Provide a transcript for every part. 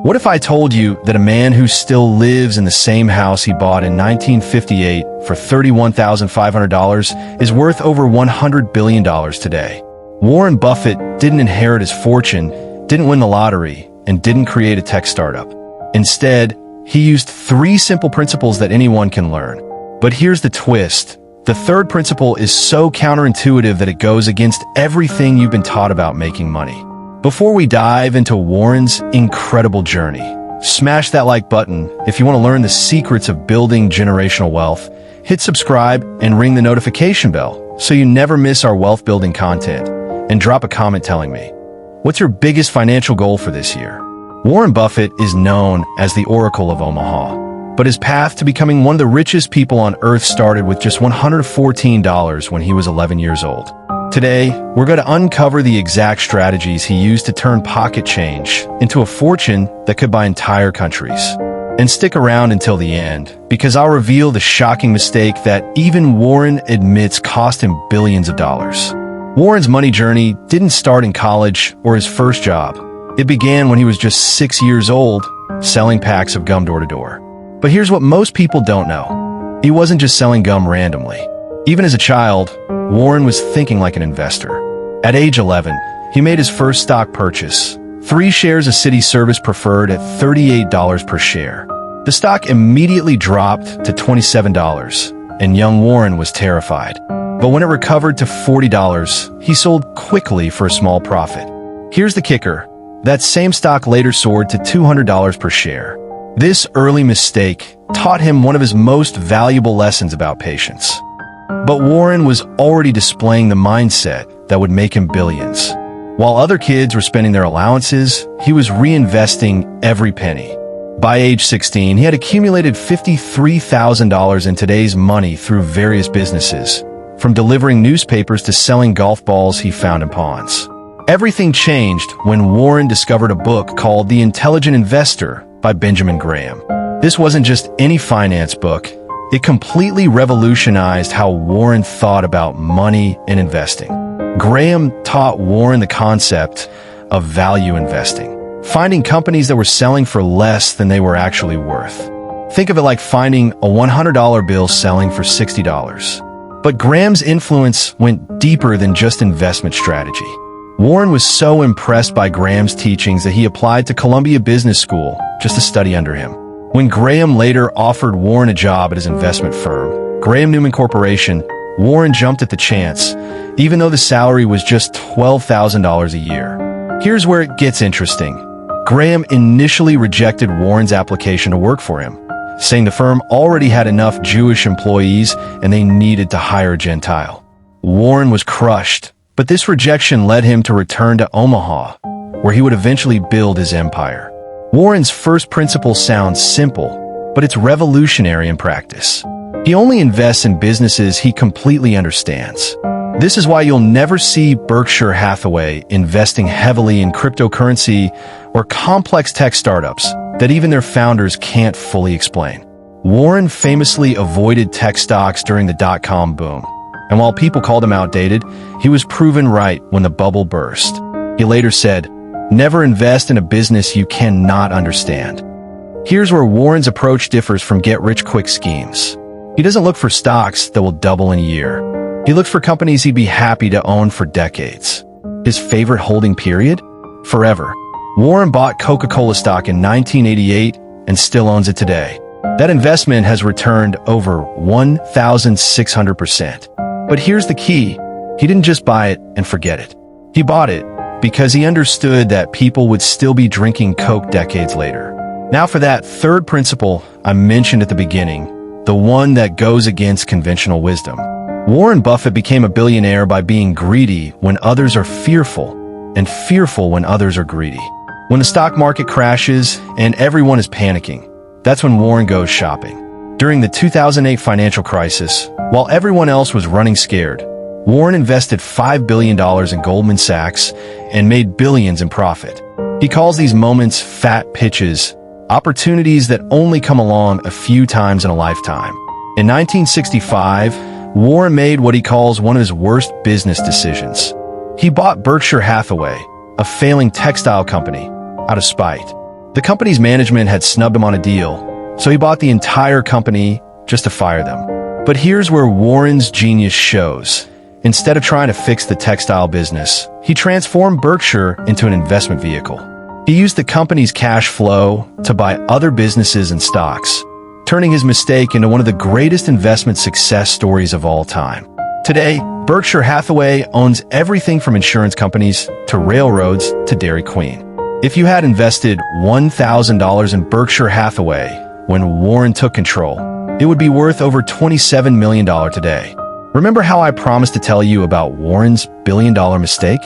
What if I told you that a man who still lives in the same house he bought in 1958 for $31,500 is worth over $100 billion today? Warren Buffett didn't inherit his fortune, didn't win the lottery, and didn't create a tech startup. Instead, he used 3 simple principles that anyone can learn. But here's the twist. The third principle is so counterintuitive that it goes against everything you've been taught about making money. Before we dive into Warren's incredible journey, smash that like button if you want to learn the secrets of building generational wealth. Hit subscribe and ring the notification bell so you never miss our wealth building content. And drop a comment telling me, what's your biggest financial goal for this year? Warren Buffett is known as the Oracle of Omaha, but his path to becoming one of the richest people on earth started with just $114 when he was 11 years old. Today, we're going to uncover the exact strategies he used to turn pocket change into a fortune that could buy entire countries. And stick around until the end, because I'll reveal the shocking mistake that even Warren admits cost him billions of dollars. Warren's money journey didn't start in college or his first job. It began when he was just 6 years old, selling packs of gum door to door. But here's what most people don't know. He wasn't just selling gum randomly. Even as a child, Warren was thinking like an investor. At age 11, he made his first stock purchase, 3 shares of City Service Preferred at $38 per share. The stock immediately dropped to $27, and young Warren was terrified. But when it recovered to $40, he sold quickly for a small profit. Here's the kicker. That same stock later soared to $200 per share. This early mistake taught him one of his most valuable lessons about patience. But Warren was already displaying the mindset that would make him billions. While other kids were spending their allowances, he was reinvesting every penny. By age 16, he had accumulated $53,000 in today's money through various businesses, from delivering newspapers to selling golf balls he found in ponds. Everything changed when Warren discovered a book called The Intelligent Investor by Benjamin Graham. This wasn't just any finance book. It completely revolutionized how Warren thought about money and investing. Graham taught Warren the concept of value investing, finding companies that were selling for less than they were actually worth. Think of it like finding a $100 bill selling for $60. But Graham's influence went deeper than just investment strategy. Warren was so impressed by Graham's teachings that he applied to Columbia Business School just to study under him. When Graham later offered Warren a job at his investment firm, Graham Newman Corporation, Warren jumped at the chance, even though the salary was just $12,000 a year. Here's where it gets interesting. Graham initially rejected Warren's application to work for him, saying the firm already had enough Jewish employees and they needed to hire a Gentile. Warren was crushed, but this rejection led him to return to Omaha, where he would eventually build his empire. Warren's first principle sounds simple, but it's revolutionary in practice. He only invests in businesses he completely understands. This is why you'll never see Berkshire Hathaway investing heavily in cryptocurrency or complex tech startups that even their founders can't fully explain. Warren famously avoided tech stocks during the dot-com boom, and while people called him outdated, he was proven right when the bubble burst. He later said, "Never invest in a business you cannot understand." Here's where Warren's approach differs from get-rich-quick schemes. He doesn't look for stocks that will double in a year. He looks for companies he'd be happy to own for decades. His favorite holding period? Forever. Warren bought Coca-Cola stock in 1988 and still owns it today. That investment has returned over 1,600%. But here's the key. He didn't just buy it and forget it. He bought it because he understood that people would still be drinking Coke decades later. Now for that third principle I mentioned at the beginning, the one that goes against conventional wisdom. Warren Buffett became a billionaire by being greedy when others are fearful, and fearful when others are greedy. When the stock market crashes and everyone is panicking, that's when Warren goes shopping. During the 2008 financial crisis, while everyone else was running scared, Warren invested $5 billion in Goldman Sachs and made billions in profit. He calls these moments fat pitches, opportunities that only come along a few times in a lifetime. In 1965, Warren made what he calls one of his worst business decisions. He bought Berkshire Hathaway, a failing textile company, out of spite. The company's management had snubbed him on a deal, so he bought the entire company just to fire them. But here's where Warren's genius shows. Instead of trying to fix the textile business, he transformed Berkshire into an investment vehicle. He used the company's cash flow to buy other businesses and stocks, turning his mistake into one of the greatest investment success stories of all time. Today, Berkshire Hathaway owns everything from insurance companies to railroads to Dairy Queen. If you had invested $1,000 in Berkshire Hathaway when Warren took control, it would be worth over $27 million today. Remember how I promised to tell you about Warren's billion-dollar mistake?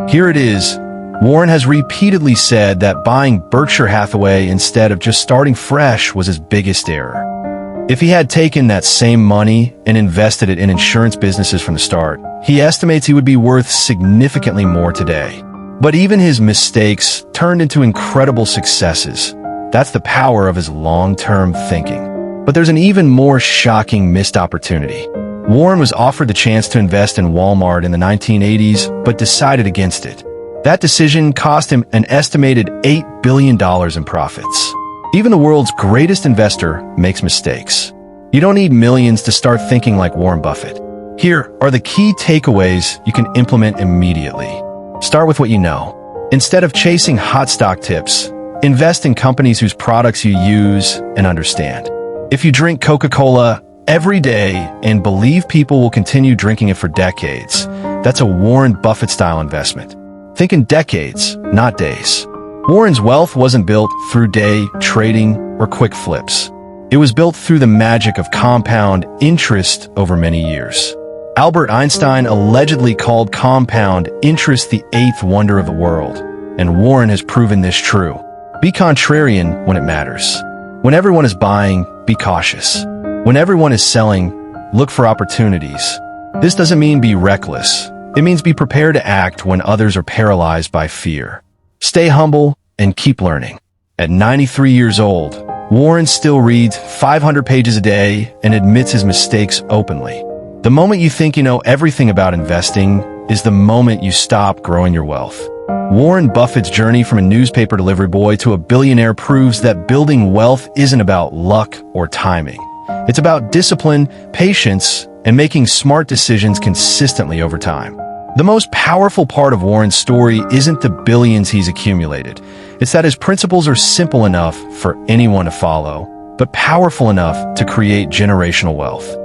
Here it is. Warren has repeatedly said that buying Berkshire Hathaway instead of just starting fresh was his biggest error. If he had taken that same money and invested it in insurance businesses from the start, he estimates he would be worth significantly more today. But even his mistakes turned into incredible successes. That's the power of his long-term thinking. But there's an even more shocking missed opportunity. Warren was offered the chance to invest in Walmart in the 1980s, but decided against it. That decision cost him an estimated $8 billion in profits. Even the world's greatest investor makes mistakes. You don't need millions to start thinking like Warren Buffett. Here are the key takeaways you can implement immediately. Start with what you know. Instead of chasing hot stock tips, invest in companies whose products you use and understand. If you drink Coca-Cola every day and believe people will continue drinking it for decades, that's a Warren Buffett-style investment. Think in decades, not days. Warren's wealth wasn't built through day trading or quick flips. It was built through the magic of compound interest over many years. Albert Einstein allegedly called compound interest the eighth wonder of the world, and Warren has proven this true. Be contrarian when it matters. When everyone is buying, be cautious. When everyone is selling, look for opportunities. This doesn't mean be reckless. It means be prepared to act when others are paralyzed by fear. Stay humble and keep learning. At 93 years old, Warren still reads 500 pages a day and admits his mistakes openly. The moment you think you know everything about investing is the moment you stop growing your wealth. Warren Buffett's journey from a newspaper delivery boy to a billionaire proves that building wealth isn't about luck or timing. It's about discipline, patience, and making smart decisions consistently over time. The most powerful part of Warren's story isn't the billions he's accumulated. It's that his principles are simple enough for anyone to follow, but powerful enough to create generational wealth.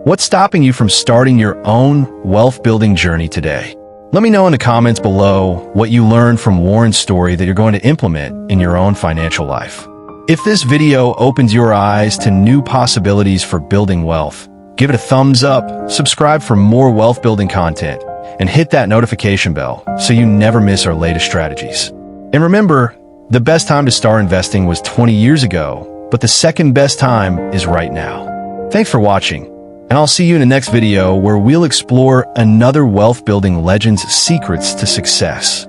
What's stopping you from starting your own wealth-building journey today? Let me know in the comments below what you learned from Warren's story that you're going to implement in your own financial life. If this video opens your eyes to new possibilities for building wealth, give it a thumbs up, subscribe for more wealth-building content, and hit that notification bell so you never miss our latest strategies. And remember, the best time to start investing was 20 years ago, but the second best time is right now. Thanks for watching, and I'll see you in the next video where we'll explore another wealth-building legend's secrets to success.